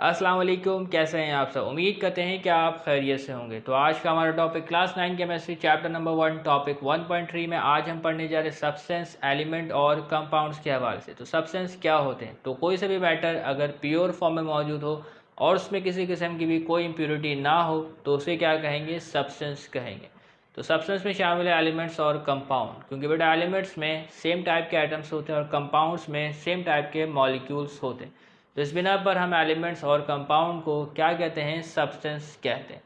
अस्सलाम वालेकुम, कैसे हैं आप सब। उम्मीद करते हैं कि आप खैरियत से होंगे। तो आज का हमारा topic class 9 chemistry chapter number 1 topic 1.3 में आज हम पढ़ने जा रहे हैं सब्सटेंस, एलिमेंट और कंपाउंड्स के हवाले से। तो सब्सटेंस क्या होते हैं? तो कोई से भी मैटर अगर प्योर फॉर्म में मौजूद हो और उसमें किसी किस्म की भी कोई इम्प्योरिटी ना हो तो उसे क्या कहेंगे? सब्सटेंस कहेंगे। तो सब्सटेंस में शामिल है एलिमेंट्स और कंपाउंड, क्योंकि बेटा एलिमेंट्स में सेम टाइप के आइटम्स होते हैं और कंपाउंड्स में सेम टाइप के मॉलिक्यूल्स होते हैं। तो इस बिना पर हम एलिमेंट्स और कंपाउंड को क्या कहते हैं? सब्सटेंस कहते हैं।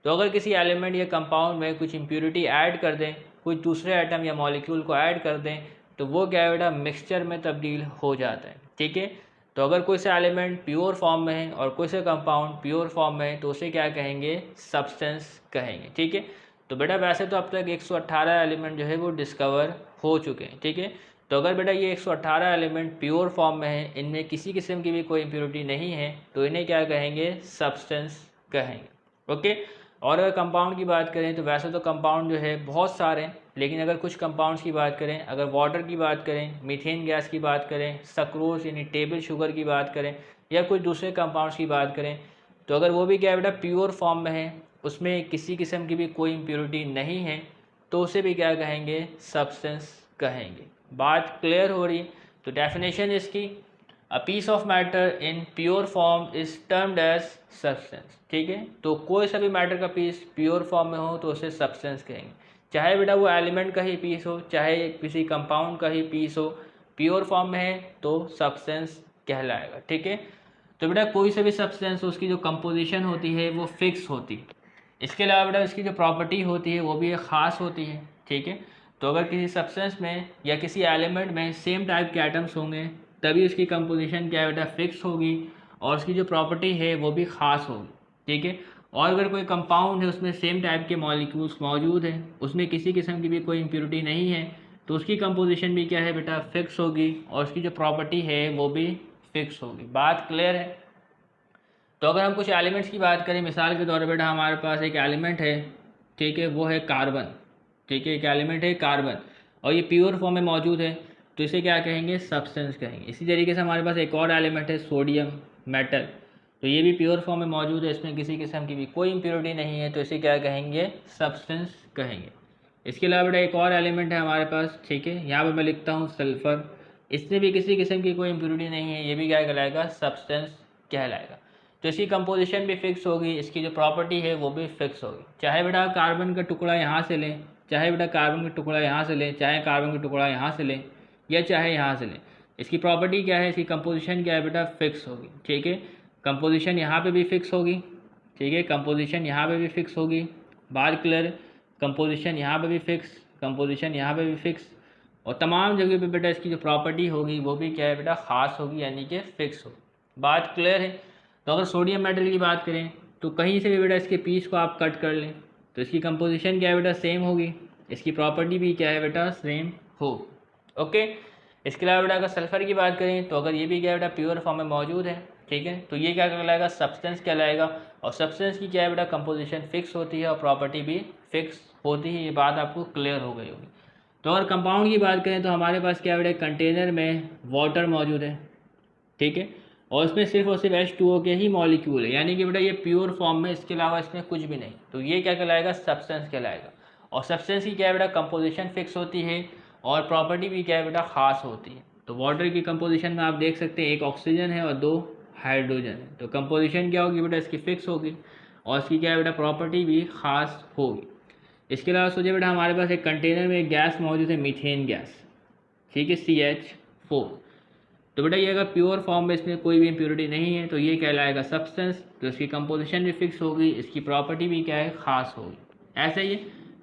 तो अगर किसी एलिमेंट या कंपाउंड में कुछ इम्प्योरिटी ऐड कर दें, कुछ दूसरे आइटम या मॉलिक्यूल को ऐड कर दें, तो वो क्या है बेटा? मिक्सचर में तब्दील हो जाता है। ठीक है। तो अगर कोई सा एलिमेंट प्योर फॉर्म में है और कोई सा कंपाउंड प्योर फॉर्म में है तो उसे क्या कहेंगे? सब्सटेंस कहेंगे। ठीक है। तो बेटा वैसे तो अब तक 118 एलिमेंट जो है वो डिस्कवर हो चुके हैं। ठीक है। तो अगर बेटा ये 118 एलिमेंट प्योर फॉर्म में है, इनमें किसी किस्म की भी कोई इम्प्योरिटी नहीं है, तो इन्हें क्या कहेंगे? सब्सटेंस कहेंगे। ओके। और अगर कंपाउंड की बात करें तो वैसे तो कंपाउंड जो है बहुत सारे हैं, लेकिन अगर कुछ कंपाउंड्स की बात करें, अगर वाटर की बात करें, मीथेन गैस की बात करें, सक्रोज यानी टेबल शुगर की बात करें, या कुछ दूसरे कंपाउंड्स की बात करें, तो अगर वो भी क्या है बेटा? प्योर फॉर्म में है, उसमें किसी किस्म की भी कोई इम्प्योरिटी नहीं है, तो उसे भी क्या कहेंगे? सब्सटेंस कहेंगे। बात क्लियर हो रही है? तो डेफिनेशन इसकी, a piece of matter in pure form is termed as substance. ठीक है। तो कोई सा भी मैटर का पीस प्योर फॉर्म में हो तो उसे सब्सटेंस कहेंगे। चाहे बेटा वो एलिमेंट का ही पीस हो, चाहे किसी कंपाउंड का ही पीस हो, प्योर फॉर्म में है तो सब्सटेंस कहलाएगा। ठीक है। तो बेटा कोई से भी सब्सटेंस उसकी जो कंपोजिशन होती है वो फिक्स होती है। इसके अलावा बेटा इसकी जो प्रॉपर्टी होती है वो भी एक ख़ास होती है। ठीक है। तो अगर किसी सब्सटेंस में या किसी एलिमेंट में सेम टाइप के एटम्स होंगे तभी उसकी कंपोजिशन क्या है बेटा? फिक्स होगी, और उसकी जो प्रॉपर्टी है वो भी ख़ास होगी। ठीक है। और अगर कोई कंपाउंड है उसमें सेम टाइप के मॉलिक्यूल्स मौजूद हैं, उसमें किसी किस्म की भी कोई इम्प्योरिटी नहीं है, तो उसकी कंपोजिशन भी क्या है बेटा? फिक्स होगी, और उसकी जो प्रॉपर्टी है वो भी फिक्स होगी। बात क्लियर है? तो अगर हम कुछ एलिमेंट्स की बात करें, मिसाल के तौर पर बेटा हमारे पास एक एलिमेंट है, ठीक है, वो है कार्बन। ठीक है। एक एलिमेंट है कार्बन और ये प्योर फॉर्म में मौजूद है, तो इसे क्या कहेंगे? सब्सटेंस कहेंगे। इसी तरीके से हमारे पास एक और एलिमेंट है सोडियम मेटल, तो ये भी प्योर फॉर्म में मौजूद है, इसमें किसी किस्म की भी कोई इम्प्योरिटी नहीं है, तो इसे क्या कहेंगे? सब्सटेंस कहेंगे। इसके अलावा बेटा एक और एलिमेंट है हमारे पास, ठीक है, यहाँ पर मैं लिखता हूँ सल्फर, इसमें भी किसी किस्म की कोई इम्प्योरिटी नहीं है, ये भी क्या कहलाएगा? सब्सटेंस कहलाएगा। तो इसकी कंपोजिशन भी फिक्स होगी, इसकी जो प्रॉपर्टी है वो भी फिक्स होगी। चाहे बेटा कार्बन का टुकड़ा यहाँ से लें, चाहे बेटा कार्बन का टुकड़ा यहाँ से लें, चाहे कार्बन का टुकड़ा यहाँ से लें, या चाहे यहाँ से लें, इसकी प्रॉपर्टी क्या है? इसकी कंपोजिशन क्या है बेटा? फिक्स होगी। ठीक है। कंपोजिशन यहाँ पे भी फिक्स होगी। ठीक है। कंपोजिशन यहाँ पे भी फिक्स होगी। बात क्लियर? कंपोजिशन यहाँ पे भी फिक्स, कंपोजिशन यहाँ पे भी फिक्स, और तमाम जगह पे बेटा इसकी जो प्रॉपर्टी होगी वो भी क्या है बेटा? ख़ास होगी, यानी कि फिक्स होगी। बात क्लियर है? तो अगर सोडियम मेटल की बात करें तो कहीं से भी बेटा इसके पीस को आप कट कर लें तो इसकी कंपोजिशन क्या है बेटा? सेम होगी, इसकी प्रॉपर्टी भी क्या है बेटा? सेम होगी। ओके। इसके अलावा बेटा अगर सल्फर की बात करें तो अगर ये भी क्या है बेटा? प्योर फॉर्म में मौजूद है, ठीक है, तो ये क्या कहलाएगा? सब्सटेंस कहलाएगा। और सब्सटेंस की क्या है बेटा? कंपोजिशन फिक्स होती है और प्रॉपर्टी भी फिक्स होती है। ये बात आपको क्लियर हो गई होगी। तो अगर कंपाउंड की बात करें तो हमारे पास क्या है बेटा? कंटेनर में वाटर मौजूद है, ठीक है, और इसमें सिर्फ और सिर्फ H2O के ही मॉलिक्यूल है, यानी कि बेटा ये प्योर फॉर्म में, इसके अलावा इसमें कुछ भी नहीं, तो ये क्या कहलाएगा? सब्सटेंस कहलाएगा। और सब्सटेंस की क्या है बेटा? कंपोजिशन फिक्स होती है और प्रॉपर्टी भी क्या है बेटा? खास होती है। तो वाटर की कंपोजिशन में आप देख सकते हैं एक ऑक्सीजन है और 2 हाइड्रोजन है, तो कंपोजिशन क्या होगी बेटा? इसकी फिक्स होगी, और इसकी क्या है बेटा? प्रॉपर्टी भी खास होगी। इसके अलावा सोचिए बेटा हमारे पास एक कंटेनर में एक गैस मौजूद है, मीथेन गैस, ठीक है, CH4। तो बेटा ये अगर प्योर फॉर्म में इसमें कोई भी इम्प्योरिटी नहीं है तो ये कहलाएगा सब्सटेंस। तो इसकी कंपोजिशन भी फिक्स होगी, इसकी प्रॉपर्टी भी क्या है? खास होगी। ऐसा ही है।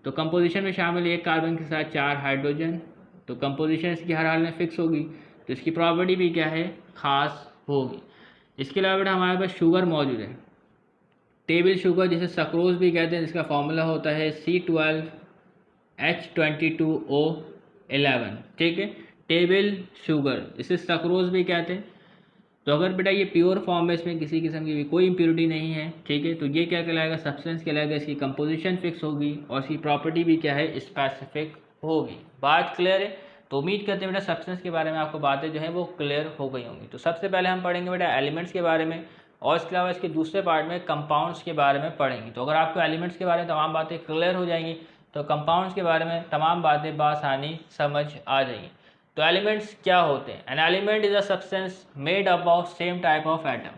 तो कंपोजिशन में शामिल है एक कार्बन के साथ 4 हाइड्रोजन, तो कंपोजिशन इसकी हर हाल में फिक्स होगी, तो इसकी प्रॉपर्टी भी क्या है? खास होगी। इसके अलावा बेटा हमारे पास शुगर मौजूद है, टेबल शुगर जिसे सक्रोज भी कहते हैं, जिसका फॉर्मूला होता है C12H22O11, ठीक है, टेबल शुगर, इसे सक्रोज भी कहते हैं। तो अगर बेटा ये प्योर फॉर्म में, इसमें किसी किस्म की भी कोई इम्प्योरिटी नहीं है, ठीक है, तो ये क्या कहलाएगा? सब्सटेंस कहलाएगा। इसकी कंपोजिशन फिक्स होगी और इसकी प्रॉपर्टी भी क्या है? स्पेसिफिक होगी। बात क्लियर है? तो उम्मीद करते हैं बेटा सब्सटेंस के बारे में आपको बातें जो है वो क्लियर हो गई होंगी। तो सबसे पहले हम पढ़ेंगे बेटा एलिमेंट्स के बारे में, और इसके अलावा इसके दूसरे पार्ट में कंपाउंड्स के बारे में पढ़ेंगे। तो अगर आपको एलिमेंट्स के बारे में तमाम बातें क्लियर हो जाएंगी तो कंपाउंड्स के बारे में तमाम बातें बआसानी समझ आ जाएंगी। तो एलिमेंट्स क्या होते हैं? An element is a substance made up of same type of atom.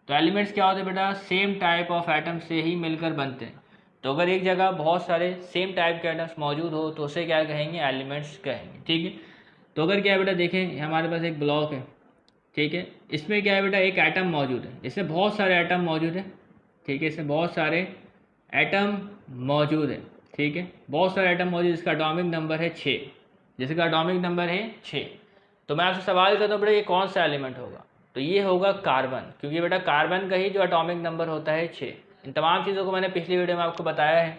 तो एलिमेंट्स क्या होते हैं बेटा? सेम टाइप ऑफ एटम से ही मिलकर बनते हैं। तो अगर एक जगह बहुत सारे सेम टाइप के एटम्स मौजूद हो तो उसे क्या कहेंगे? एलिमेंट्स कहेंगे। ठीक है, तो अगर क्या है बेटा, देखें हमारे पास एक ब्लॉक है, ठीक है, इसमें क्या है बेटा, एक एटम मौजूद है, इसमें बहुत सारे एटम मौजूद है, ठीक है, इसमें बहुत सारे एटम मौजूद है, ठीक है, बहुत सारे एटम मौजूद, इसका एटॉमिक नंबर है 6, जिसका एटॉमिक नंबर है 6। तो मैं आपसे सवाल करता हूँ बेटा, ये कौन सा एलिमेंट होगा? तो ये होगा कार्बन, क्योंकि बेटा कार्बन का ही जो एटॉमिक नंबर होता है 6। इन तमाम चीज़ों को मैंने पिछली वीडियो में आपको बताया है।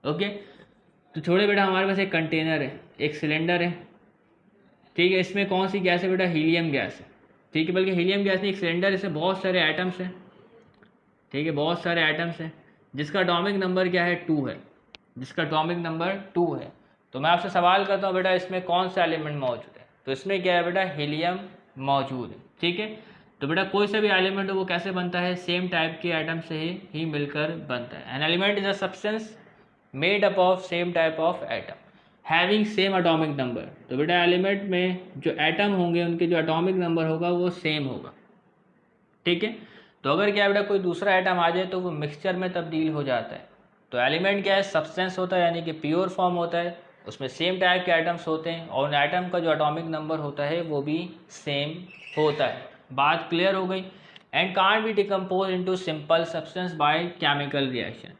ओके, तो छोड़े बेटा, हमारे पास एक कंटेनर है, एक सिलेंडर है, ठीक है, इसमें कौन सी गैस है बेटा? हीलियम गैस है, ठीक है, बल्कि हीलियम गैस नहीं, एक सिलेंडर, इसमें बहुत सारे एटम्स हैं, ठीक है, बहुत सारे एटम्स हैं, जिसका एटॉमिक नंबर क्या है? 2 है, जिसका एटॉमिक नंबर 2 है। तो मैं आपसे सवाल करता हूँ बेटा, इसमें कौन सा एलिमेंट मौजूद है? तो इसमें क्या है बेटा? हीलियम मौजूद है। ठीक है, तो बेटा कोई सा भी एलिमेंट हो वो कैसे बनता है? सेम टाइप के एटम से ही मिलकर बनता है। An element is a substance made up of same type of atom having same atomic number. तो बेटा एलिमेंट में जो एटम होंगे उनके जो एटॉमिक नंबर होगा वो सेम होगा। ठीक है, तो अगर क्या बेटा कोई दूसरा एटम आ जाए तो वो मिक्सचर में तब्दील हो जाता है। तो एलिमेंट क्या है? सब्सटेंस होता है, यानी कि प्योर फॉर्म होता है, उसमें सेम टाइप के एटम्स होते हैं और उन एटम का जो एटॉमिक नंबर होता है वो भी सेम होता है। बात क्लियर हो गई? And can't be decompose into simple substance by chemical reaction.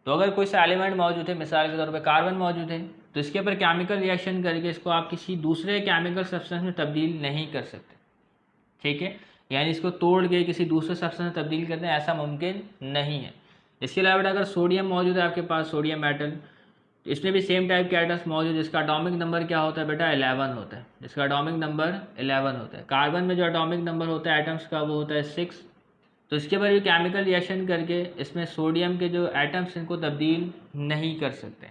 तो अगर कोई सा एलिमेंट मौजूद है, मिसाल के तौर पे कार्बन मौजूद है, तो इसके ऊपर केमिकल रिएक्शन करके इसको आप किसी दूसरे केमिकल सब्सटेंस में तब्दील नहीं कर सकते। ठीक है, यानी इसको तोड़ के किसी दूसरे सब्सटेंस में तब्दील करते हैं, ऐसा मुमकिन नहीं है। इसके अलावा बेटा अगर सोडियम मौजूद है आपके पास, सोडियम मेटल, तो इसमें भी सेम टाइप के एटम्स मौजूद है, जिसका एटॉमिक नंबर क्या होता है बेटा? 11 होता है, जिसका एटॉमिक नंबर 11 होता है। कार्बन में जो एटॉमिक नंबर होता है एटम्स का वो होता है 6। तो इसके बाद भी केमिकल रिएक्शन करके इसमें सोडियम के जो एटम्स इनको तब्दील नहीं कर सकते।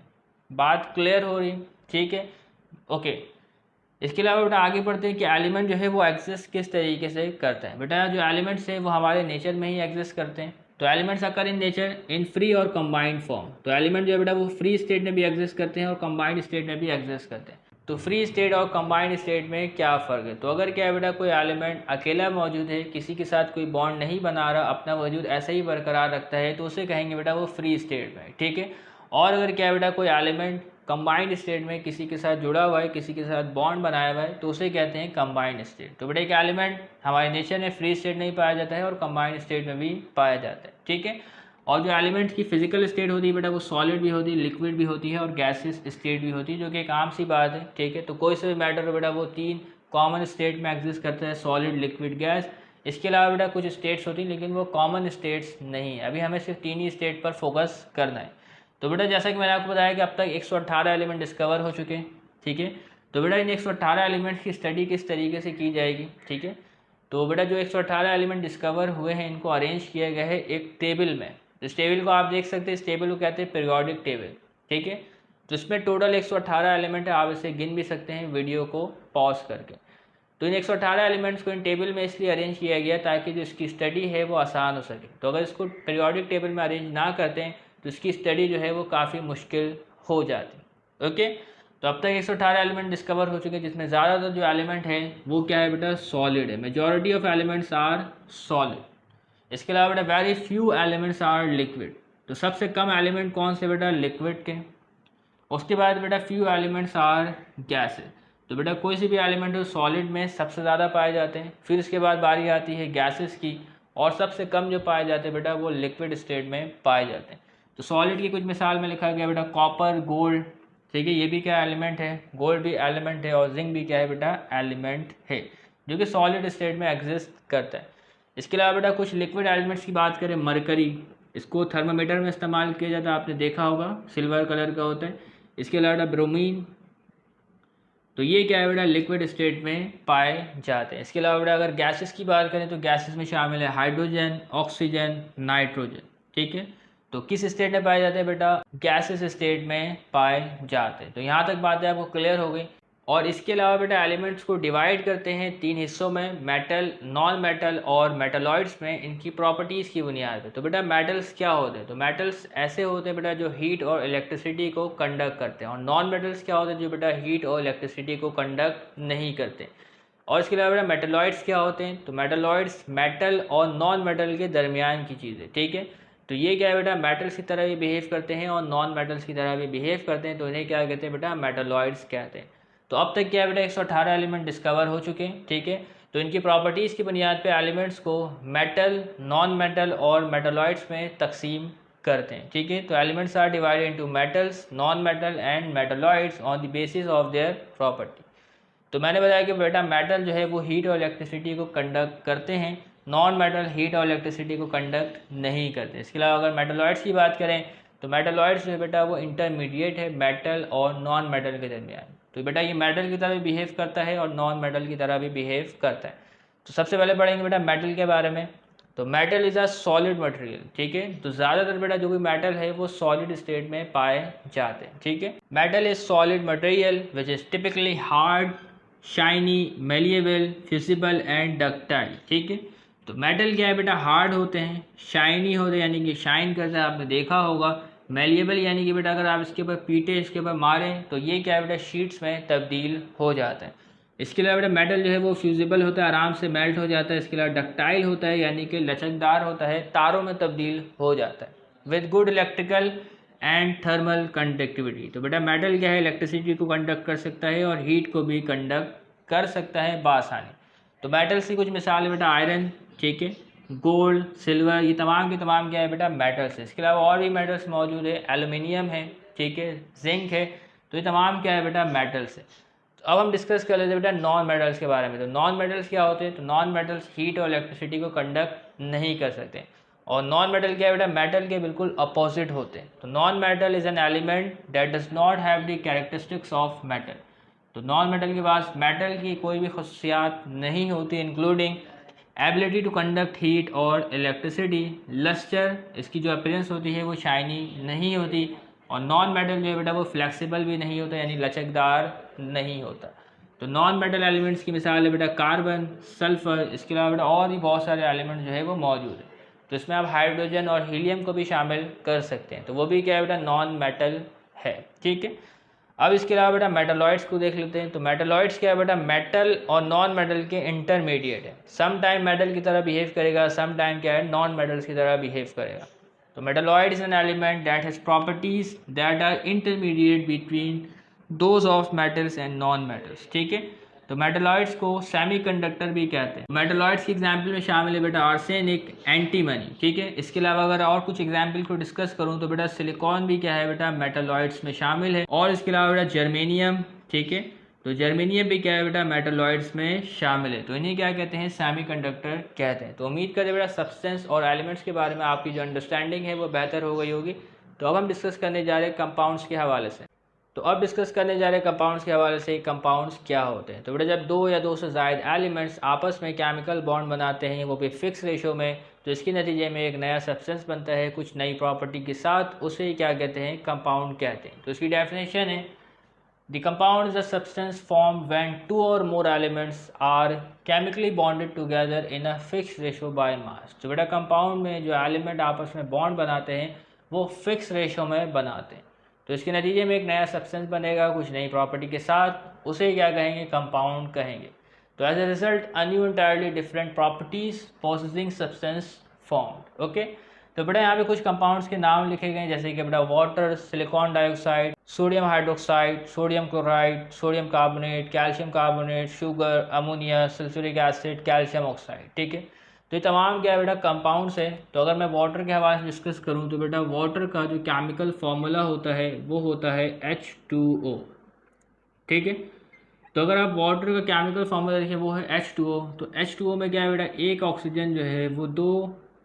बात क्लियर हो रही? ठीक है, ओके। इसके अलावा बेटा आगे बढ़ते हैं कि एलिमेंट जो है वो एग्जिस्ट किस तरीके से करते हैं। बेटा जो एलिमेंट्स हैं वो हमारे नेचर में ही एग्जिस्ट करते हैं। तो elements occur in nature in free और कंबाइंड फॉर्म। तो एलिमेंट जो है बेटा वो फ्री स्टेट में भी एग्जिस्ट करते हैं और कंबाइंड स्टेट में भी एग्जिस्ट करते हैं। तो फ्री स्टेट और कंबाइंड स्टेट में क्या फ़र्क है? तो अगर क्या है बेटा कोई एलिमेंट अकेला मौजूद है, किसी के साथ कोई बॉन्ड नहीं बना रहा, अपना वजूद ऐसे ही बरकरार रखता है, तो उसे कहेंगे बेटा वो फ्री स्टेट में। ठीक है, और अगर क्या है बेटा कोई एलिमेंट कंबाइंड स्टेट में किसी के साथ जुड़ा हुआ है, किसी के साथ बॉन्ड बनाया हुआ है, तो उसे कहते हैं कंबाइंड स्टेट। तो बेटा एक एलिमेंट हमारे नेचर में फ्री स्टेट नहीं पाया जाता है और कंबाइंड स्टेट में भी पाया जाता है। ठीक है, और जो एलिमेंट्स की फिजिकल स्टेट होती है बेटा वो सॉलिड भी होती है, लिक्विड भी होती है और गैसेस स्टेट भी होती है, जो कि एक आम सी बात है। ठीक है, तो कोई सा भी मैटर हो बेटा वो 3 कॉमन स्टेट में एग्जिस्ट करता है, सॉलिड, लिक्विड, गैस। इसके अलावा बेटा कुछ स्टेट्स होती हैं लेकिन वो कॉमन स्टेट्स नहीं है। अभी हमें सिर्फ 3 ही स्टेट पर फोकस करना है। तो बेटा जैसा कि मैंने आपको बताया कि अब तक 118 एलिमेंट डिस्कवर हो चुके हैं। ठीक है, तो बेटा इन 118 एलिमेंट्स की स्टडी किस तरीके से की जाएगी? ठीक है, तो बेटा जो 118 एलिमेंट डिस्कवर हुए हैं इनको अरेंज किया गया है एक टेबल में। इस टेबल को आप देख सकते हैं, इस टेबल को कहते हैं पीरियोडिक टेबल। ठीक है, तो इसमें टोटल 118 एलिमेंट है, आप इसे गिन भी सकते हैं वीडियो को पॉज करके। तो इन 118 एलिमेंट्स को इन टेबल में इसलिए अरेंज किया गया ताकि जो इसकी स्टडी है वो आसान हो सके। तो अगर इसको पीरियोडिक टेबल में अरेंज ना करते हैं तो इसकी स्टडी जो है वो काफ़ी मुश्किल हो जाती। ओके, तो अब तक 118 एलिमेंट डिस्कवर हो चुके हैं, जिसमें ज़्यादातर जो एलिमेंट है वो क्या है बेटा? सॉलिड है। Majority of elements are solid. इसके अलावा बेटा very few elements are liquid. तो सबसे कम एलिमेंट कौन से बेटा? लिक्विड के। उसके बाद बेटा फ्यू एलिमेंट्स आर गैसेस। तो बेटा कोई सी भी एलिमेंट हो सॉलिड में सबसे ज़्यादा पाए जाते हैं, फिर इसके बाद बारी आती है गैसेस की, और सबसे कम जो पाए जाते हैं बेटा वो लिक्विड स्टेट में पाए जाते हैं। तो सॉलिड की कुछ मिसाल में लिखा गया बेटा कॉपर, गोल्ड। ठीक है, ये भी क्या एलिमेंट है? गोल्ड भी एलिमेंट है, और जिंक भी क्या है बेटा? एलिमेंट है, जो कि सॉलिड स्टेट में एग्जिस्ट करता है। इसके अलावा बेटा कुछ लिक्विड एलिमेंट्स की बात करें, मरकरी, इसको थर्मामीटर में इस्तेमाल किया जाता है, आपने देखा होगा, सिल्वर कलर का होता है। इसके अलावा ब्रोमीन, तो ये क्या है बेटा? लिक्विड स्टेट में पाए जाते हैं। इसके अलावा बेटा अगर गैसेस की बात करें तो गैसेस में शामिल है हाइड्रोजन, ऑक्सीजन, नाइट्रोजन। ठीक है, तो किस स्टेट में पाए जाते हैं बेटा? गैसेस स्टेट में पाए जाते हैं। तो यहाँ तक बातें आपको क्लियर हो गई। और इसके अलावा बेटा एलिमेंट्स को डिवाइड करते हैं 3 हिस्सों में, मेटल, नॉन मेटल और मेटलॉइड्स में, इनकी प्रॉपर्टीज़ की बुनियाद पे। तो बेटा मेटल्स क्या होते हैं? तो मेटल्स ऐसे होते हैं बेटा जो हीट और इलेक्ट्रिसिटी को कंडक्ट करते हैं, और नॉन मेटल्स क्या होते हैं जो बेटा हीट और इलेक्ट्रिसिटी को कंडक्ट नहीं करते। और इसके अलावा बेटा मेटलॉइड्स क्या होते हैं? तो मेटलॉइड्स मेटल और नॉन मेटल के दरमियान की चीज़ें, ठीक है। तो ये क्या है बेटा, मेटल्स की तरह भी बिहेव करते हैं और नॉन मेटल्स की तरह भी बिहेव करते हैं, तो इन्हें क्या कहते हैं बेटा, मेटलॉइड्स कहते हैं। तो अब तक क्या है बेटा, 118 एलिमेंट डिस्कवर हो चुके हैं, ठीक है। तो इनकी प्रॉपर्टीज़ की बुनियाद पे एलिमेंट्स को मेटल, नॉन मेटल और मेटलॉइड्स में तकसीम करते हैं, ठीक है। तो elements are divided into metals, non metal and metalloids on the basis of their property. तो मैंने बताया कि बेटा मेटल जो है वो हीट और इलेक्ट्रिसिटी को कंडक्ट करते हैं, नॉन मेटल हीट और इलेक्ट्रिसिटी को कंडक्ट नहीं करते। इसके अलावा अगर मेटलॉइड्स की बात करें तो मेटलॉइड्स जो है बेटा वो इंटरमीडिएट है मेटल और नॉन मेटल के दरमियान। तो बेटा ये मेटल की तरह भी बिहेव करता है और नॉन मेटल की तरह भी बिहेव करता है। तो सबसे पहले पढ़ेंगे बेटा मेटल के बारे में। तो metal is a solid material, ठीक है। तो ज़्यादातर बेटा जो भी मेटल है वो सॉलिड स्टेट में पाए जाते हैं, ठीक है। Metal is solid material which is typically hard, shiny, malleable, fusible and ductile, ठीक है। तो मेटल क्या है बेटा, हार्ड होते हैं, शाइनी होते हैं यानी कि शाइन करते हैं, आपने देखा होगा। मेलिएबल यानी कि बेटा अगर आप इसके ऊपर पीटे, इसके ऊपर मारें तो ये क्या है बेटा, शीट्स में तब्दील हो जाता है। इसके अलावा बेटा मेटल जो है वो फ्यूजिबल होता है, आराम से मेल्ट हो जाता है। इसके अलावा डक्टाइल होता है यानी कि लचकदार होता है, तारों में तब्दील हो जाता है, with good electrical and thermal conductivity. तो बेटा मेटल क्या है, इलेक्ट्रिसिटी को कंडक्ट कर सकता है और हीट को भी कंडक्ट कर सकता है बासानी। तो मेटल्स की कुछ मिसाल है बेटा, आयरन, ठीक है, गोल्ड, सिल्वर, ये तमाम के तमाम क्या है बेटा, मेटल्स है। इसके अलावा और भी मेटल्स मौजूद है, एल्युमिनियम है, ठीक है, जिंक है। तो ये तमाम क्या है बेटा, मेटल्स है। तो अब हम डिस्कस कर लेते हैं बेटा नॉन मेटल्स के बारे में। तो नॉन मेटल्स क्या होते हैं? तो नॉन मेटल्स हीट और इलेक्ट्रिसिटी को कंडक्ट नहीं कर सकते, और नॉन मेटल क्या है बेटा, मेटल के बिल्कुल अपोजिट होते हैं। तो non metal is an element that does not have the characteristics of metal. तो नॉन मेटल के पास मेटल की कोई भी खसूसियात नहीं होती, including ability to conduct heat और इलेक्ट्रिसिटी, लस्टर, इसकी जो अपीयरेंस होती है वो शाइनी नहीं होती, और नॉन मेटल जो है बेटा वो फ्लेक्सिबल भी नहीं होता यानी लचकदार नहीं होता। तो नॉन मेटल एलिमेंट्स की मिसाल है बेटा कार्बन, सल्फर, इसके अलावा बेटा और भी बहुत सारे एलिमेंट जो है वो मौजूद है। तो इसमें आप हाइड्रोजन और हीलियम को भी शामिल कर सकते हैं, तो वो भी क्या है बेटा, नॉन मेटल है, ठीक है। अब इसके अलावा बेटा मेटलॉइड्स को देख लेते हैं। तो मेटलॉइड्स क्या है बेटा, मेटल और नॉन मेटल के इंटरमीडिएट है। सम टाइम मेटल की तरह बिहेव करेगा, सम टाइम क्या है, नॉन मेटल्स की तरह बिहेव करेगा। तो metalloid is an element that has properties that are intermediate between those of metals and non metals, ठीक है। तो मेटलॉइड्स को सेमीकंडक्टर भी कहते हैं। मेटलॉइड्स की एग्जाम्पल में शामिल है बेटा आर्सेनिक, एंटीमनी, ठीक है। इसके अलावा अगर और कुछ एग्जाम्पल को डिस्कस करूं तो बेटा सिलिकॉन भी क्या है बेटा, मेटलॉइड्स में शामिल है। और इसके अलावा बेटा जर्मेनियम, ठीक है। तो जर्मेनियम भी क्या है बेटा, मेटलॉइड्स में शामिल है। तो इन्हें क्या कहते हैं, सेमीकंडक्टर कहते हैं। तो उम्मीद करते बेटा सब्सटेंस और एलिमेंट्स के बारे में आपकी जो अंडरस्टैंडिंग है वो बेहतर हो गई होगी। तो अब हम डिस्कस करने जा रहे हैं कंपाउंड्स के हवाले से। तो अब डिस्कस करने जा रहे हैं कंपाउंड्स के हवाले से कंपाउंड्स क्या होते हैं। तो बेटा जब दो या दो से ज़ायद एलिमेंट्स आपस में केमिकल बॉन्ड बनाते हैं, वो भी फिक्स रेशो में, तो इसके नतीजे में एक नया सब्सटेंस बनता है कुछ नई प्रॉपर्टी के साथ, उसे क्या कहते हैं, कंपाउंड कहते हैं। तो इसकी डेफिनेशन है, the compound is a substance form when two or more elements are chemically bonded together in a fix ratio by mass. तो बेटा कंपाउंड में जो एलिमेंट आपस में बॉन्ड बनाते हैं वो फिक्स रेशो में बनाते हैं, तो इसके नतीजे में एक नया सब्सटेंस बनेगा कुछ नई प्रॉपर्टी के साथ, उसे क्या कहेंगे, कंपाउंड कहेंगे। तो as a result a new entirely different properties possessing substance formed, okay. तो बेटा यहाँ पे कुछ कंपाउंड्स के नाम लिखे गए जैसे कि बेटा water, silicon dioxide, sodium hydroxide, sodium chloride, sodium carbonate, calcium carbonate, sugar, ammonia, sulphuric acid, calcium oxide, ठीक है। तो ये तमाम क्या है बेटा, कंपाउंड्स है। तो अगर मैं वाटर के हवाले से डिस्कस करूँ तो बेटा वाटर का जो केमिकल फार्मूला होता है वो होता है H2O, ठीक है। तो अगर आप वाटर का केमिकल फार्मूला देखिए वो है H2O। तो H2O में क्या है बेटा, एक ऑक्सीजन जो है वो दो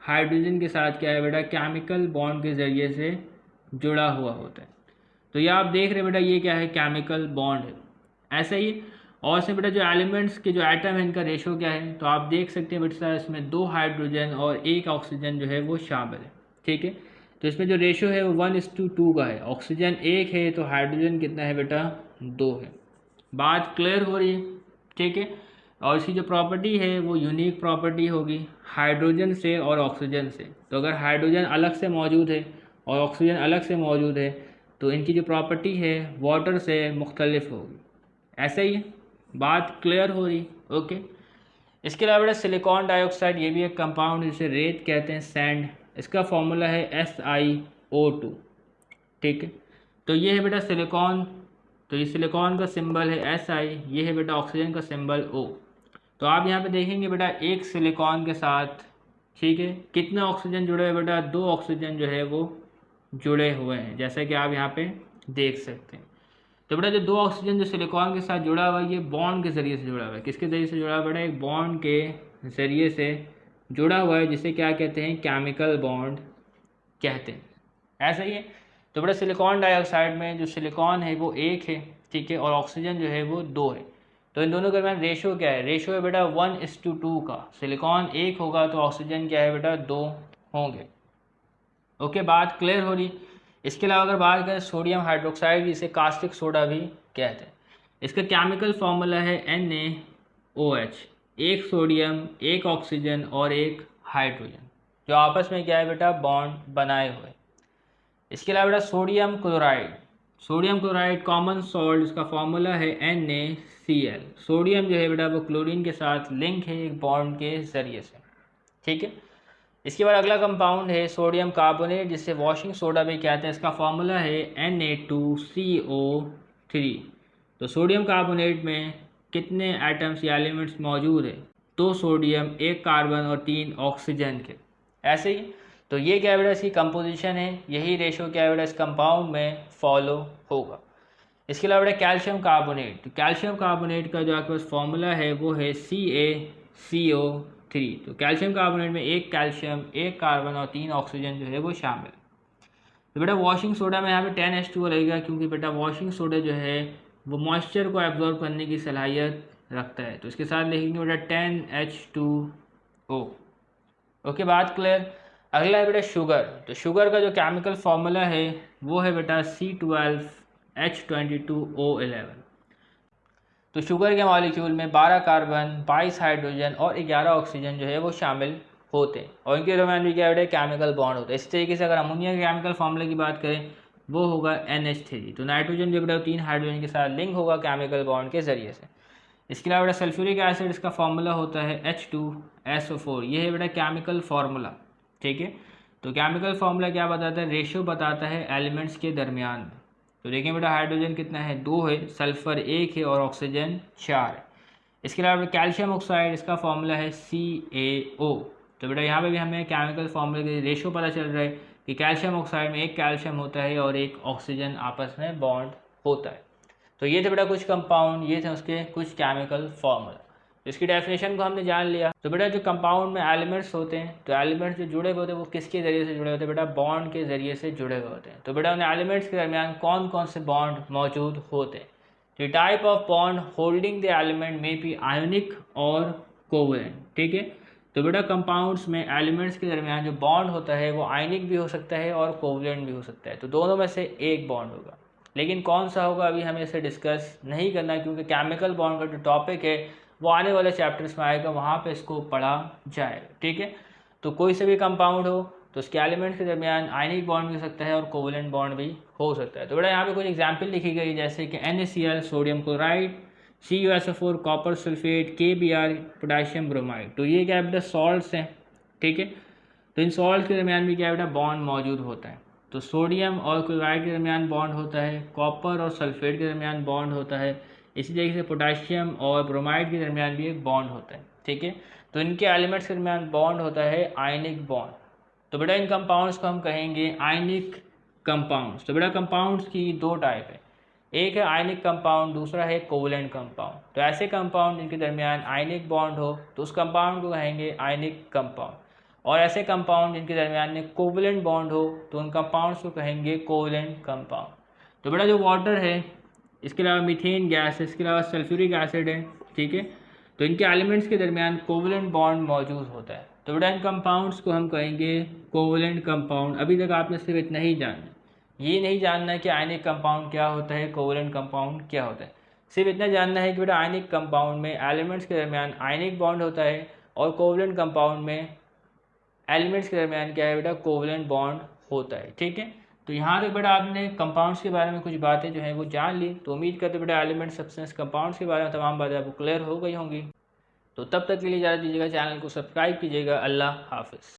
हाइड्रोजन के साथ क्या है बेटा, केमिकल बॉन्ड के ज़रिए से जुड़ा हुआ होता है। तो ये आप देख रहे हैं बेटा, ये क्या है, केमिकल बॉन्ड है। ऐसा ही और इसमें बेटा जो एलिमेंट्स के जो एटम है इनका रेशो क्या है, तो आप देख सकते हैं बेटा इसमें दो हाइड्रोजन और एक ऑक्सीजन जो है वो शामिल है, ठीक है। तो इसमें जो रेशो है वो 1:2 का है। ऑक्सीजन एक है तो हाइड्रोजन कितना है बेटा, 2 है, बात क्लियर हो रही है, ठीक है। और इसकी जो प्रॉपर्टी है वो यूनिक प्रॉपर्टी होगी हाइड्रोजन से और ऑक्सीजन से। तो अगर हाइड्रोजन अलग से मौजूद है और ऑक्सीजन अलग से मौजूद है तो इनकी जो प्रॉपर्टी है वाटर से मुख्तलिफ होगी। ऐसा ही है, बात क्लियर हो रही, ओके। इसके अलावा बेटा सिलिकॉन डाइऑक्साइड, ये भी एक कंपाउंड जिसे रेत कहते हैं, सैंड। इसका फॉर्मूला है SiO2, ठीक है। तो ये है बेटा सिलिकॉन, तो ये सिलिकॉन का सिंबल है Si, ये है बेटा ऑक्सीजन का सिंबल O। तो आप यहाँ पे देखेंगे बेटा एक सिलिकॉन के साथ, ठीक है, कितने ऑक्सीजन जुड़े हुए बेटा, 2 ऑक्सीजन जो है वो जुड़े हुए हैं, जैसा कि आप यहाँ पे देख सकते हैं। तो बेटा जो 2 ऑक्सीजन जो सिलिकॉन के साथ जुड़ा हुआ है ये बॉन्ड के ज़रिए से जुड़ा हुआ है। किसके ज़रिए से जुड़ा हुआ है बेटा, एक बॉन्ड के ज़रिए से जुड़ा हुआ है, जिसे क्या कहते हैं, केमिकल बॉन्ड कहते हैं। ऐसा ही है। तो बेटा सिलिकॉन डाइऑक्साइड में जो सिलिकॉन है वो 1 है, ठीक है, और ऑक्सीजन जो है वो 2 है। तो इन दोनों के दरमियान रेशो क्या है, रेशो है बेटा 1:2 का। सिलिकॉन 1 होगा तो ऑक्सीजन क्या है बेटा 2 होंगे। ओके, बात क्लियर हो रही। इसके अलावा अगर बात करें सोडियम हाइड्रोक्साइड, जिसे कास्टिक सोडा भी कहते हैं, इसका केमिकल फॉर्मूला है NaOH। 1 सोडियम, 1 ऑक्सीजन और 1 हाइड्रोजन, जो आपस में क्या है बेटा बॉन्ड बनाए हुए। इसके अलावा बेटा sodium chloride, sodium chloride common salt, इसका फॉर्मूला है NaCl। सोडियम जो है बेटा वो क्लोरीन के साथ लिंक है एक बॉन्ड के ज़रिए से, ठीक है। इसके बाद अगला कंपाउंड है सोडियम कार्बोनेट, जिसे वॉशिंग सोडा भी कहते हैं। इसका फॉर्मूला है Na2CO3। तो सोडियम कार्बोनेट में कितने एटम्स या एलिमेंट्स मौजूद है, 2 सोडियम, 1 कार्बन और 3 ऑक्सीजन के। ऐसे ही तो ये क्या बेटा इसकी कंपोजिशन है, यही रेशो क्या बेटा इस कंपाउंड में फॉलो होगा। इसके अलावा बेटा कैल्शियम कार्बोनेट, तो कैल्शियम कार्बोनेट का जो आपके पास फॉर्मूला है वो है CaCO3। तो कैल्शियम कार्बोनेट में 1 कैल्शियम, 1 कार्बन और 3 ऑक्सीजन जो है वो शामिल। तो बेटा वॉशिंग सोडा में यहाँ पे 10H2O लगेगा, क्योंकि बेटा वॉशिंग सोडा जो है वो मॉइस्चर को एब्जॉर्ब करने की सलाहियत रखता है। तो इसके साथ लिखेंगे बेटा 10H2O। ओके, बात क्लियर। अगला है बेटा शुगर। तो शुगर का जो केमिकल फॉर्मूला है वो है बेटा C12H22O11। तो शुगर के मॉलिक्यूल में 12 कार्बन, 22 हाइड्रोजन और 11 ऑक्सीजन जो है वो शामिल होते हैं, और इनके दरमियान भी क्या बेटा केमिकल बॉन्ड होता है। इस तरीके से अगर अमोनिया के केमिकल फॉर्मूले की बात करें वो होगा NH3। तो नाइट्रोजन जो बेटा 3 हाइड्रोजन के साथ लिंक होगा केमिकल बॉन्ड के ज़रिए से। इसके अलावा बेटा सल्फ्यूरिक एसिड, इसका फॉर्मूला होता है H2SO4। ये है बेटा केमिकल फार्मूला, ठीक है। तो केमिकल फार्मूला क्या बताता है, रेशियो बताता है एलिमेंट्स के दरमियान में। तो देखें बेटा हाइड्रोजन कितना है, 2 है, सल्फर 1 है और ऑक्सीजन 4 है। इसके अलावा कैल्शियम ऑक्साइड, इसका फॉर्मूला है CaO। तो बेटा यहाँ पे भी हमें केमिकल फार्मूले के रेशियो पता चल रहा है कि कैल्शियम ऑक्साइड में 1 कैल्शियम होता है और 1 ऑक्सीजन आपस में बॉन्ड होता है। तो ये थे बेटा कुछ कंपाउंड, ये थे उसके कुछ केमिकल फॉर्मूला। इसकी डेफिनेशन को हमने जान लिया। तो बेटा जो कंपाउंड में एलिमेंट्स होते हैं, तो एलिमेंट्स जो जुड़े हुए होते हैं वो किसके ज़रिए से जुड़े होते हैं बेटा, बॉन्ड के ज़रिए से जुड़े हुए होते हैं। तो बेटा उन एलिमेंट्स के दरमियान कौन कौन से बॉन्ड मौजूद होते हैं। तो type of bond holding the element में भी आयोनिक और कोवेलेंट, ठीक है। तो बेटा कंपाउंड्स में एलिमेंट्स के दरमियान जो बॉन्ड होता है वो आयनिक भी हो सकता है और कोवेलेंट भी हो सकता है। तो दोनों में से एक बॉन्ड होगा, लेकिन कौन सा होगा अभी हमें इसे डिस्कस नहीं करना, क्योंकि केमिकल बॉन्ड का जो टॉपिक है वो आने वाले चैप्टर्स में आएगा, वहाँ पे इसको पढ़ा जाएगा, ठीक है। तो कोई से भी कंपाउंड हो तो उसके एलिमेंट्स के दरमियान आयनिक बॉन्ड भी हो सकता है और कोवेलेंट बॉन्ड भी हो सकता है। तो बेटा यहाँ पे कुछ एग्जांपल लिखी गई, जैसे कि NaCl sodium chloride, CuSO4 copper sulphate, KBr potassium bromide. तो ये क्या है बेटा सॉल्ट्स हैं, ठीक है। तो इन सॉल्ट के दरमियान भी क्या है बेटा बॉन्ड मौजूद होता है। तो सोडियम और क्लोराइड के दरमियान बॉन्ड होता है, कॉपर और सल्फेट के दरमियान बॉन्ड होता है, इसी तरीके से पोटेशियम और ब्रोमाइड के दरमियान भी एक बॉन्ड होता है, ठीक है। तो इनके एलिमेंट्स के दरमियान बॉन्ड होता है आयनिक बॉन्ड। तो बेटा इन कंपाउंड्स को हम कहेंगे आयनिक कंपाउंड्स। तो बेटा कंपाउंड्स की 2 टाइप है, एक है आयनिक कंपाउंड, दूसरा है कोवेलेंट कंपाउंड। तो ऐसे कंपाउंड जिनके दरमियान आयनिक बॉन्ड हो तो उस कंपाउंड को कहेंगे आयनिक कंपाउंड, और ऐसे कंपाउंड जिनके दरमियान में कोवेलेंट बॉन्ड हो तो उन कंपाउंड्स को कहेंगे कोवेलेंट कंपाउंड। तो बेटा जो वाटर है, इसके अलावा मीथेन गैस है, इसके अलावा सल्फ्यूरिक एसिड है, ठीक है। तो इनके एलिमेंट्स के दरमियान कोवेलेंट बॉन्ड मौजूद होता है। तो बेटा इन कंपाउंड्स को हम कहेंगे कोवेलेंट कंपाउंड। अभी तक आपने सिर्फ इतना ही जानना, ये नहीं जानना कि आयनिक कंपाउंड क्या होता है, कोवेलेंट कंपाउंड क्या होता है। सिर्फ इतना जानना है कि बेटा आयनिक कंपाउंड में एलिमेंट्स के दरमियान आयनिक बॉन्ड होता है और कोवलेंट कंपाउंड में एलिमेंट्स के दरमियान क्या है बेटा, कोवलेंट बॉन्ड होता है। ठीक है, तो यहाँ तक बेटा आपने कंपाउंड्स के बारे में कुछ बातें जो है वो जान ली। तो उम्मीद करते बेटा एलिमेंट सब्सटेंस कंपाउंड्स के बारे में तमाम बातें आपको क्लियर हो गई होंगी। तो तब तक के लिए इजाज़त दीजिएगा, चैनल को सब्सक्राइब कीजिएगा। अल्लाह हाफिज़।